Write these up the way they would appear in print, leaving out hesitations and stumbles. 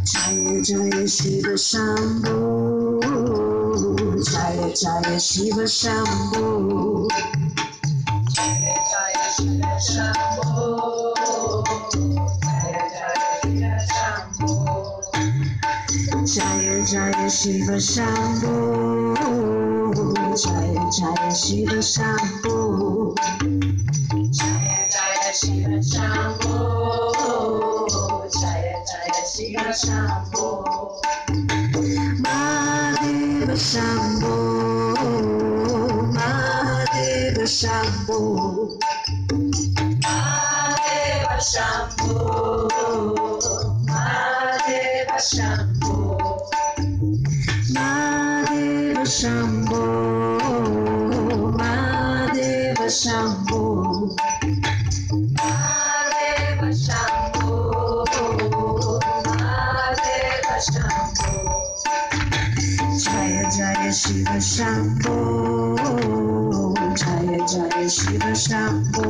Jaya Jaya Shiva Shambhu, Jaya Jaya Shiva Shambhu, Jaya Jaya Shiva Shambhu, Jaya Jaya Shiva Shambhu, Jaya Jaya Shiva Shambhu, Jaya Jaya Shiva Shambhu, Jaya Jaya Shiva Shambhu, Mahadeva Shambhu, Mahadeva Shambhu, Mahadeva Shambhu, Mahadeva Shambhu, Mahadeva Shambhu, Mahadeva Shambhu, Mahadeva Shambhu, Mahadeva Shambhu, Jaya Jaya Shiva Shambhu, Jaya Jaya Shiva Shambhu,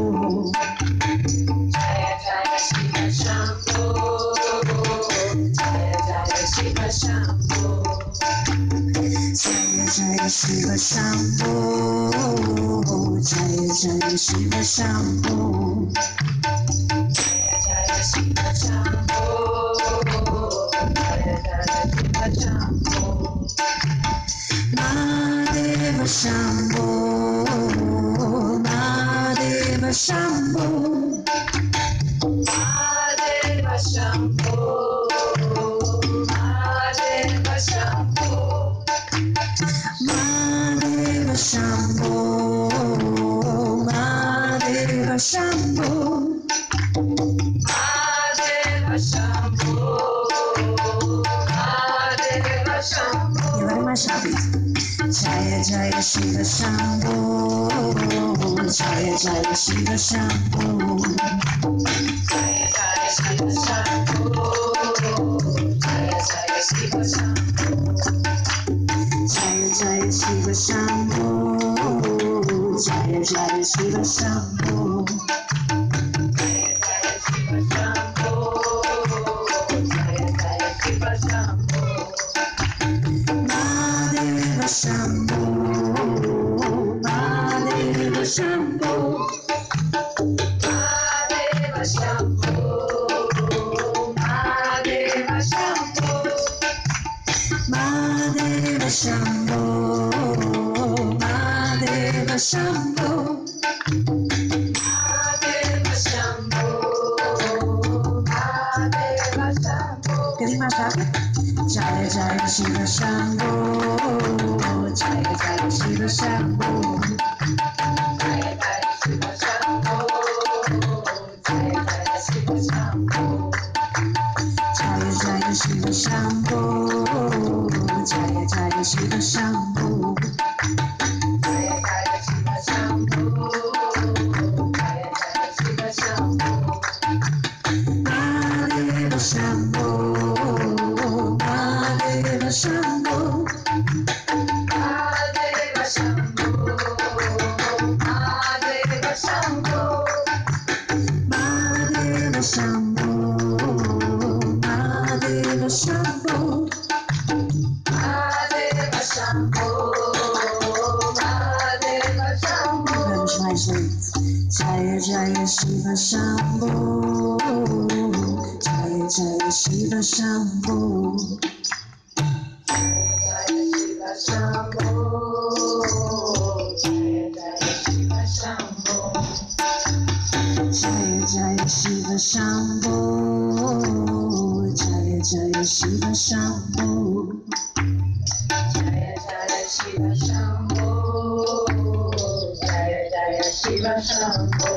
Jaya Jaya Shiva Shambhu, Jaya Jaya Shiva Shambhu, Jaya Jaya Shiva Shambhu, Jaya Jaya Shiva Shambhu, Jaya Jaya Shiva Shambhu, Jaya Jaya Shiva Shambhu, Mahadeva Shambhu, Mahadeva Shambhu, Mahadeva Shambhu, Mahadeva Shambhu, Mahadeva Shambhu, Mahadeva Shambhu, Mahadeva Shambhu, Mahadeva Shambhu. You ready, my shabby? Jaya Jaya Shiva Shambhu, Jaya Jaya Shiva Shambhu, Jaya Jaya Shiva Shambhu, Jaya Jaya Shiva Shambhu, Jaya Jaya Shiva Shambhu, Jaya Jaya Shiva Shambhu, Jaya Jaya Shiva Shambhu, Jaya Jaya Shiva Shambhu, Mahadeva Shambhu, Mahadeva Shambhu, Mahadeva Shambhu, Mahadeva Shambhu, Mahadeva Shambhu, Mahadeva Shambhu, Mahadeva Shambhu, Mahadeva Shambhu. Getting my pocket? Jaya Jaya Shiva Shambhu, Jaya Jaya Shiva Shambhu, Jaya Jaya Shiva Shambhu, Jaya Jaya Shiva Shambhu, Jaya Jaya Shiva Shambhu, Jaya Jaya Shiva Shambhu, Jaya Jaya Shiva Shambhu, Jaya Jaya Shiva Shambhu, Mahadeva Shambhu, Mahadeva Shambhu, Mahadeva Shambhu, Mahadeva Shambhu, Mahadeva Shambhu, Mahadeva Shambhu, Mahadeva Shambhu, Mahadeva Shambhu. Jaya Jaya Shiva Shambhu, Jaya Jaya Shiva Shambhu, Jaya Shiva Shambhu, Jaya Jaya Shiva Shambhu, Jaya Jaya Shiva Shambhu, Jaya Jaya Shiva Shambhu, Jaya Jaya Shiva Shambhu, Jaya Jaya Shiva Shambhu,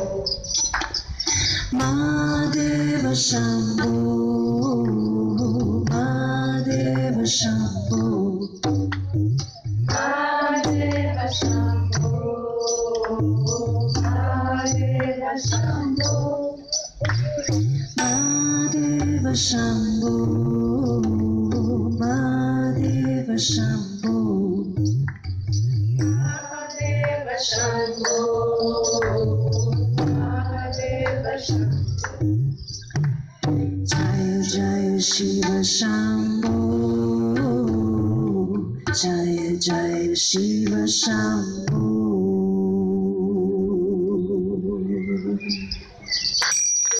Mahadeva Shambhu, Mahadeva Shambhu, Mahadeva Shambhu, Mahadeva Shambhu, Mahadeva Shambhu, Mahadeva Shambhu, Mahadeva Shambhu, Mahadeva Shambhu, Jaya Jaya Shiva Shambho, Jaya Jaya Shiva Shambho.